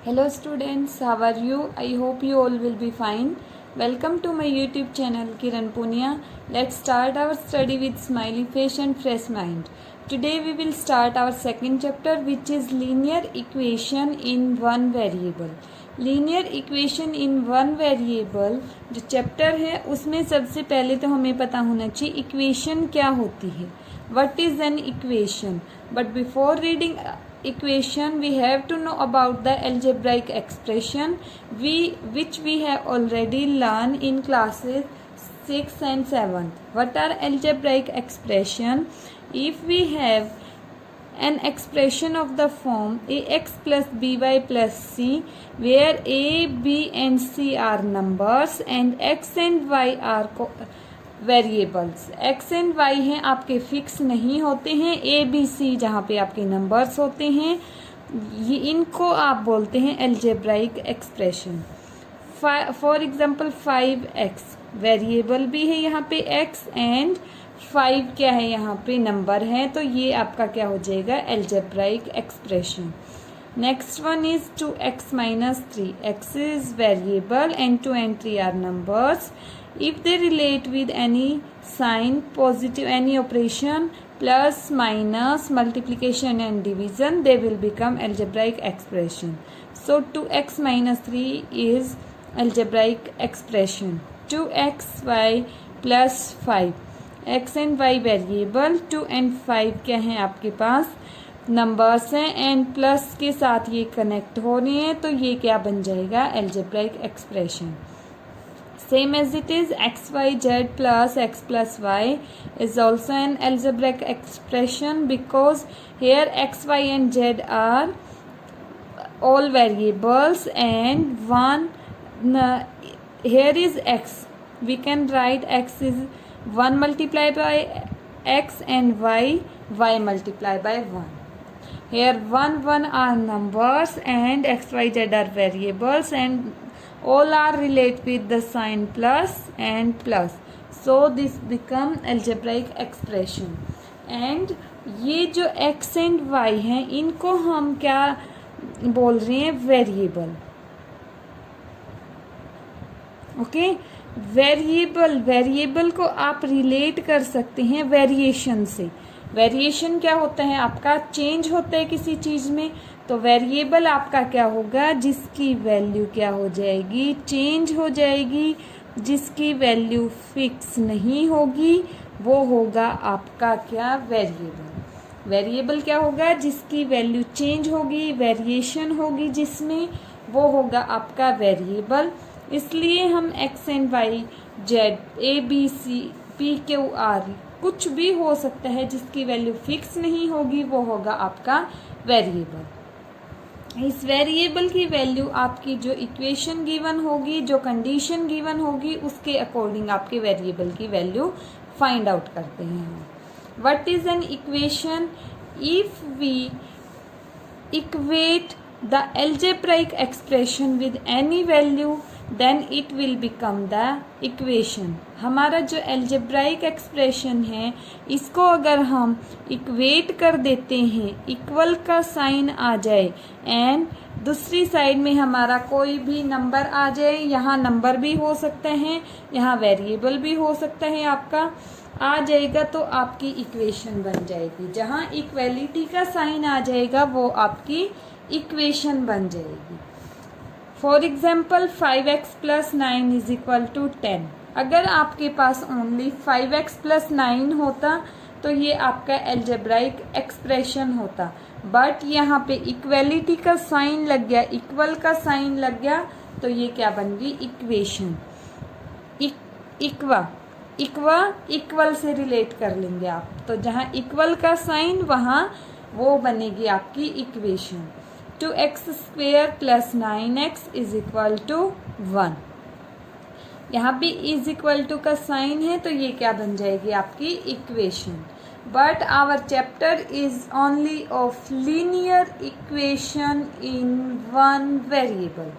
Hello students, how are you? I hope you all will be fine. Welcome to my YouTube channel Kiran Punia. Let's start our study with smiley face and fresh mind. Today we will start our second chapter, which is linear equation in one variable. Linear equation in one variable जो chapter है उसमें सबसे पहले तो हमें पता होना चाहिए इक्वेशन क्या होती है. What is an equation. But before reading equation we have to know about the algebraic expression which we have already learned in classes 6 and 7. What are algebraic expression? If we have an expression of the form ax plus by plus c where a, b and c are numbers and x and y are variables. X and y हैं आपके fix नहीं होते हैं. ए b सी जहाँ पे आपके numbers होते हैं ये इनको आप बोलते हैं algebraic expression. For example 5x variable भी है यहाँ पे x एंड 5 क्या है यहाँ पे नंबर है, तो ये आपका क्या हो जाएगा algebraic expression. Next one is 2x minus 3. x is variable and 2 and 3 are numbers. If they relate with any sign, positive any operation, plus, minus, multiplication and division, they will become algebraic expression. So 2x minus 3 is algebraic expression. 2xy plus 5. x and y variable, 2 and 5 क्या हैं आपके पास numbers हैं and plus के साथ ये connect हो रहे हैं, तो ये क्या बन जाएगा algebraic expression. Same as it is xyz plus x plus y is also an algebraic expression because here x, y and z are all variables and one here is x. We can write x is 1 multiplied by x and y multiplied by 1. Here 1 are numbers and x, y, z are variables and all are related with the sign plus and plus. So this become algebraic expression. And ये जो x and y हैं इनको हम क्या बोल रहे हैं variable. Okay, variable को आप रिलेट कर सकते हैं वेरिएशन से. वेरिएशन क्या होता है आपका चेंज होता है किसी चीज में, तो वेरिएबल आपका क्या होगा जिसकी वैल्यू क्या हो जाएगी चेंज हो जाएगी. जिसकी वैल्यू फिक्स नहीं होगी वो होगा आपका क्या वेरिएबल. वेरिएबल क्या होगा जिसकी वैल्यू चेंज होगी, वेरिएशन होगी जिसमें, वो होगा आपका वेरिएबल. इसलिए हम x and y z a b c p q r कुछ भी हो सकता है जिसकी वैल्यू फिक्स नहीं होगी वो होगा आपका वेरिएबल. इस वेरिएबल की वैल्यू आपकी जो इक्वेशन गिवन होगी, जो कंडीशन गिवन होगी उसके अकॉर्डिंग आपके वेरिएबल की वैल्यू फाइंड आउट करते हैं. What is an equation? If we equate the algebraic expression with any value then it will become the equation. हमारा जो एल्जेब्राइक एक्सप्रेशन है इसको अगर हम इक्वेट कर देते हैं, इक्वल का साइन आ जाए एंड दूसरी साइड में हमारा कोई भी नंबर आ जाए, यहाँ नंबर भी हो सकते हैं, यहाँ वेरिएबल भी हो सकता है आपका आ जाएगा, तो आपकी इक्वेशन बन जाएगी. जहाँ इक्वेलिटी का साइन आ जाएगा वो आपकी इक्वेशन बन जाएगी. For example 5x plus 9 is equal to 10. अगर आपके पास ओनली 5x प्लस 9 होता तो ये आपका एल्जेब्राइक एक्सप्रेशन होता, बट यहाँ पे इक्वेलिटी का साइन लग गया, इक्वल का साइन लग गया, तो ये क्या बन गई इक्वेशन. इक्वल से रिलेट कर लेंगे आप, तो जहाँ इक्वल का साइन वहाँ वो बनेगी आपकी equation. 2x square plus 9x is equal to 1. यहाँ पे इज इक्वल टू का साइन है तो ये क्या बन जाएगी आपकी equation. But our chapter is only of linear equation in one variable.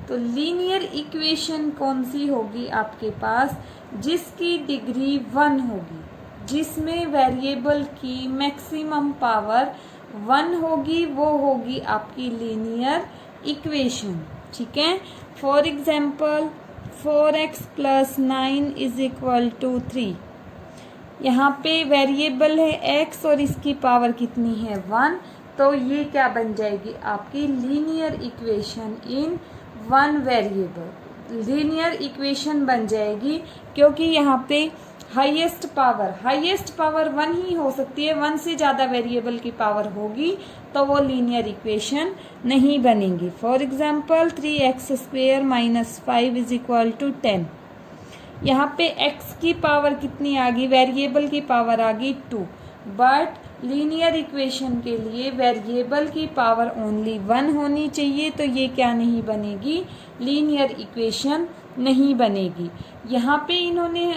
तो लीनियर इक्वेशन कौन सी होगी आपके पास जिसकी डिग्री 1 होगी, जिसमें वेरिएबल की मैक्सिमम पावर 1 होगी, वो होगी आपकी लीनियर इक्वेशन, ठीक है। For example 4x plus 9 is equal to 3। यहाँ पे वेरिएबल है x और इसकी पावर कितनी है 1, तो ये क्या बन जाएगी आपकी linear equation in one variable. Linear equation बन जाएगी क्योंकि यहाँ पे हाईएस्ट पावर 1 ही हो सकती है। 1 से ज़्यादा वेरिएबल की पावर होगी तो वो लीनियर इक्वेशन नहीं बनेगी। For example 3x² minus 5 is equal to 10। यहाँ पे x की पावर कितनी आ गई, वेरिएबल की पावर आ गई 2, बट लीनियर इक्वेशन के लिए वेरिएबल की पावर ओनली 1 होनी चाहिए, तो ये क्या नहीं बनेगी, लीनियर इक्वेशन नहीं बनेगी। यहाँ पे इन्होंने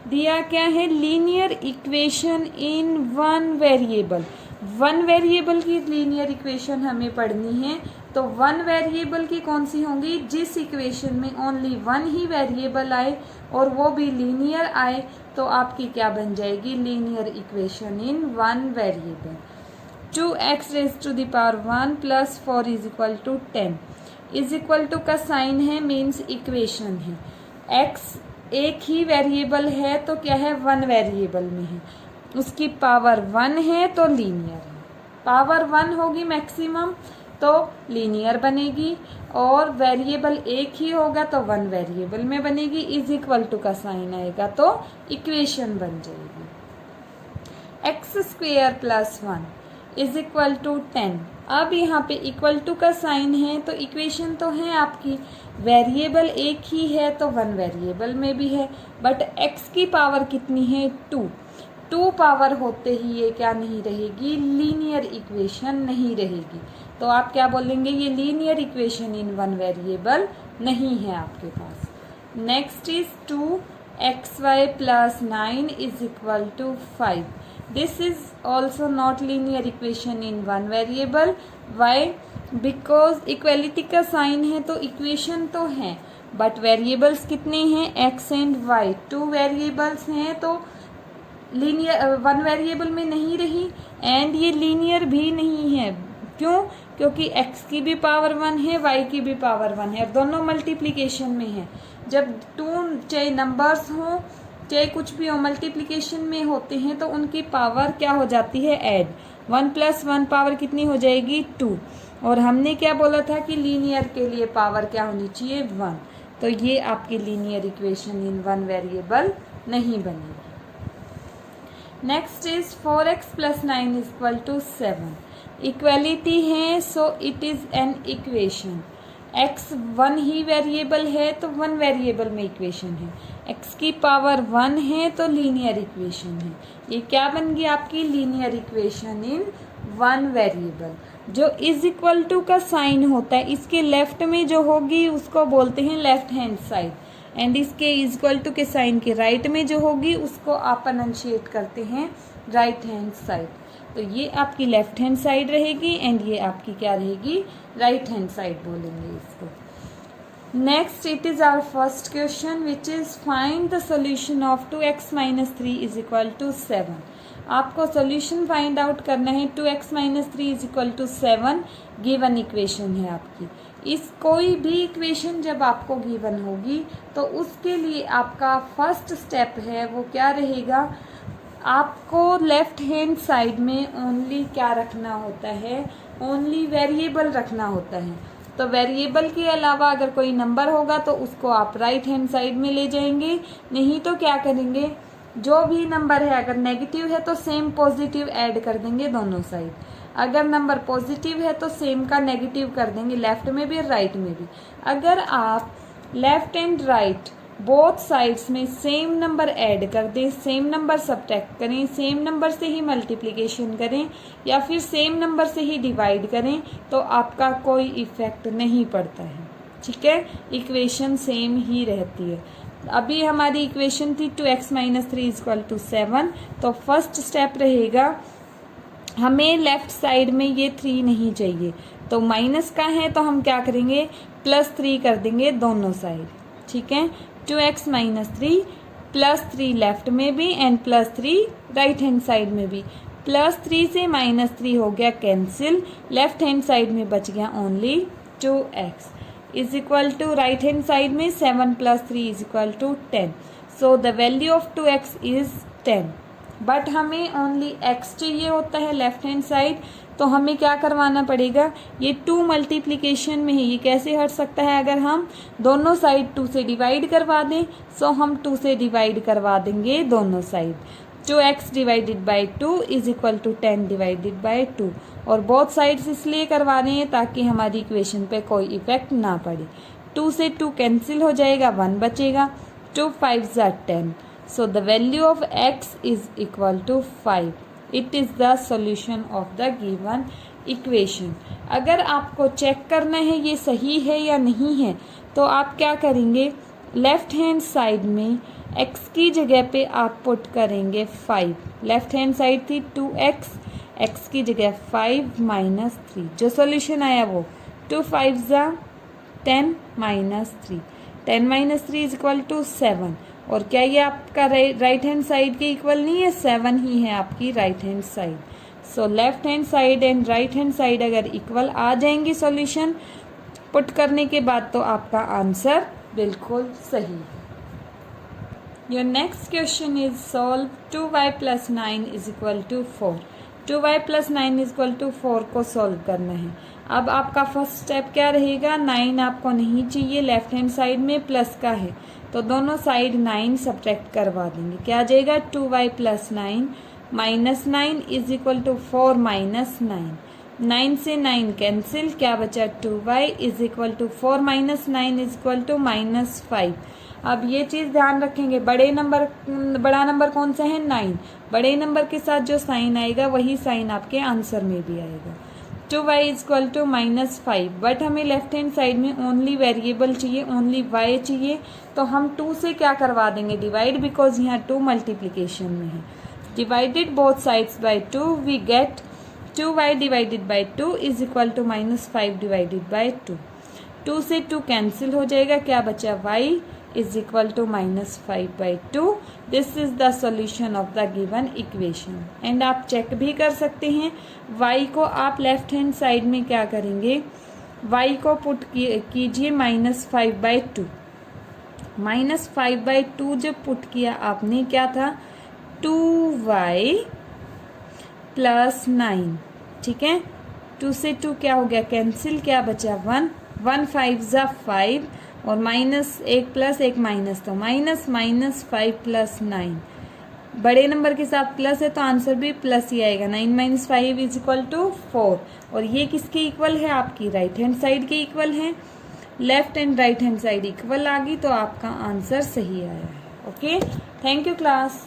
दिया क्या है, linear equation in one variable. One variable की लीनियर इक्वेशन हमें पढ़नी है, तो वन वेरिएबल की कौन सी होंगी, जिस इक्वेशन में ओनली 1 ही वेरिएबल आए और वो भी लीनियर आए, तो आपकी क्या बन जाएगी, linear equation in one variable. 2x raise to the power 1 plus 4 is equal to 10 is equal to का साइन है, मीन्स इक्वेशन है। x एक ही वेरिएबल है तो क्या है, 1 वेरिएबल में है, उसकी पावर 1 है तो लीनियर है। पावर 1 होगी मैक्सिमम तो लीनियर बनेगी, और वेरिएबल एक ही होगा तो 1 वेरिएबल में बनेगी। इज इक्वल टू का साइन आएगा तो इक्वेशन बन जाएगी। x² plus 1 is equal to 10। अब यहाँ पे इक्वल टू का साइन है तो इक्वेशन तो है आपकी, वेरिएबल एक ही है तो 1 वेरिएबल में भी है, बट x की पावर कितनी है 2 पावर होते ही ये क्या नहीं रहेगी, लीनियर इक्वेशन नहीं रहेगी। तो आप क्या बोलेंगे, ये लीनियर इक्वेशन इन 1 वेरिएबल नहीं है आपके पास। Next is 2xy plus 9 is equal to 5। This is also not linear equation in 1 variable. Why, because equality का साइन है तो इक्वेशन तो है, बट वेरिएबल्स कितने हैं, x एंड y, 2 वेरिएबल्स हैं तो लीनियर 1 वेरिएबल में नहीं रही, एंड ये लीनियर भी नहीं है। क्यों, क्योंकि x की भी पावर 1 है, y की भी पावर 1 है, दोनों मल्टीप्लिकेशन में है। जब 2 चाहे नंबर्स हों चाहे कुछ भी हो, मल्टीप्लिकेशन में होते हैं तो उनकी पावर क्या हो जाती है, ऐड। 1 प्लस 1 पावर कितनी हो जाएगी 2, और हमने क्या बोला था कि लीनियर के लिए पावर क्या होनी चाहिए 1, तो ये आपकी लीनियर इक्वेशन इन 1 वेरिएबल नहीं बनेगी। Next is 4x plus 9 is equal to 7। Equality है so it is an equation. x 1 ही वेरिएबल है तो 1 वेरिएबल में इक्वेशन है, x की पावर 1 है तो लीनियर इक्वेशन है। ये क्या बन गई आपकी, लीनियर इक्वेशन इन 1 वेरिएबल। जो इज इक्वल टू का साइन होता है इसके लेफ्ट में जो होगी उसको बोलते हैं लेफ्ट हैंड साइड, एंड इसके इज इक्वल टू के साइन के राइट में जो होगी उसको आप अनशिएट करते हैं राइट हैंड साइड। तो ये आपकी लेफ्ट हैंड साइड रहेगी एंड ये आपकी क्या रहेगी, राइट हैंड साइड बोलेंगे इसको। Next it is our first question which is find the solution of 2x minus 3 is equal to 7। आपको सोल्यूशन फाइंड आउट करना है 2x minus 3 is equal to 7। Given equation है आपकी। इस कोई भी इक्वेशन जब आपको गिवन होगी तो उसके लिए आपका फर्स्ट स्टेप है वो क्या रहेगा, आपको लेफ्ट हैंड साइड में ओनली क्या रखना होता है, ओनली वेरिएबल रखना होता है। तो वेरिएबल के अलावा अगर कोई नंबर होगा तो उसको आप राइट हैंड साइड में ले जाएंगे, नहीं तो क्या करेंगे, जो भी नंबर है अगर नेगेटिव है तो सेम पॉजिटिव ऐड कर देंगे दोनों साइड। अगर नंबर पॉजिटिव है तो सेम का नेगेटिव कर देंगे लेफ्ट में भी और राइट में भी। अगर आप left and right both sides में सेम नंबर ऐड कर दें, सेम नंबर सब्ट्रैक्ट करें, सेम नंबर से ही मल्टीप्लिकेशन करें या फिर सेम नंबर से ही डिवाइड करें तो आपका कोई इफेक्ट नहीं पड़ता है, ठीक है, इक्वेशन सेम ही रहती है। अभी हमारी इक्वेशन थी 2x minus 3 is equal to 7, तो फर्स्ट स्टेप रहेगा हमें लेफ्ट साइड में ये 3 नहीं चाहिए, तो माइनस का है तो हम क्या करेंगे, +3 कर देंगे दोनों साइड, ठीक है। 2x माइनस 3 +3 लेफ्ट में भी एंड +3 राइट हैंड साइड में भी। +3 से -3 हो गया कैंसिल, लेफ्ट हैंड साइड में बच गया only 2x is equal to right hand side में 7 + 3 is equal to 10. So the value of 2x is 10. But हमें ओनली x चाहिए होता है लेफ्ट हैंड साइड, तो हमें क्या करवाना पड़ेगा, ये 2 मल्टीप्लिकेशन में है, ये कैसे हट सकता है, अगर हम दोनों साइड 2 से डिवाइड करवा दें, सो हम 2 से डिवाइड करवा देंगे दोनों साइड. 2x divided by 2 is equal to 10 divided by 2. और बोथ साइड्स इसलिए करवा रहे हैं ताकि हमारी इक्वेशन पे कोई इफेक्ट ना पड़े. 2 से 2 कैंसिल हो जाएगा, 1 बचेगा. 2 5 = 10. So the value of x is equal to 5. It is the solution of the given equation. अगर आपको चेक करना है ये सही है या नहीं है, तो आप क्या करेंगे, लेफ्ट हैंड साइड में x की जगह पे आप पुट करेंगे 5. लेफ्ट हैंड साइड थी 2x, x की जगह 5 - 3. जो सॉल्यूशन आया वो 2 5 = 10 - 3. 10 - 3 इज इक्वल टू 7. और क्या ये आपका राइट हैंड साइड के इक्वल नहीं है, 7 ही है आपकी right hand side. So left hand side and right hand side अगर इक्वल आ जाएंगी सॉल्यूशन पुट करने के बाद, तो आपका आंसर बिल्कुल सही. Your next question is solve 2y + 9 is equal to 4. 2y + 9 is equal to 4 को सॉल्व करना है. अब आपका फर्स्ट स्टेप क्या रहेगा, 9 आपको नहीं चाहिए, लेफ्ट हैंड साइड में प्लस का है, तो दोनों साइड 9 सब्ट्रैक्ट करवा देंगे. क्या आ जाएगा, 2y + 9 - 9 इज इक्वल टू 4 - 9. 9 से 9 कैंसिल, क्या बचा, 2y is equal to 4 - 9 is equal to -5. अब ये चीज़ ध्यान रखेंगे, बड़ा नंबर कौन सा है, 9. बड़े नंबर के साथ जो साइन आएगा वही साइन आपके आंसर में भी आएगा. 2y is equal to -5. But हमें लेफ्ट हैंड साइड में ओनली वेरिएबल चाहिए, ओनली y चाहिए, तो हम 2 से क्या करवा देंगे, डिवाइड, बिकॉज यहाँ 2 मल्टीप्लिकेशन में है. Divided both sides by 2 we get 2y divided by 2 is equal to -5 divided by 2. 2 से 2 कैंसिल हो जाएगा, क्या बचा, y is equal to -5/2. This is the solution of the given equation. And आप check भी कर सकते हैं, y को आप लेफ्ट हैंड साइड में क्या करेंगे, y को पुट कीजिए -5/2. -5/2 जब पुट किया आपने, क्या था, 2y + 9. ठीक है, 2 से 2 क्या हो गया, कैंसिल, क्या बचा, 1. 1 5 = 5 और -1 + 1 माइनस, तो -5 + 9. बड़े नंबर के साथ प्लस है तो आंसर भी प्लस ही आएगा. 9 - 5 इज इक्वल टू 4. और ये किसके इक्वल है, आपकी राइट हैंड साइड के इक्वल है. Left and right hand side equal आ गई तो आपका आंसर सही आया है. Okay, thank you class.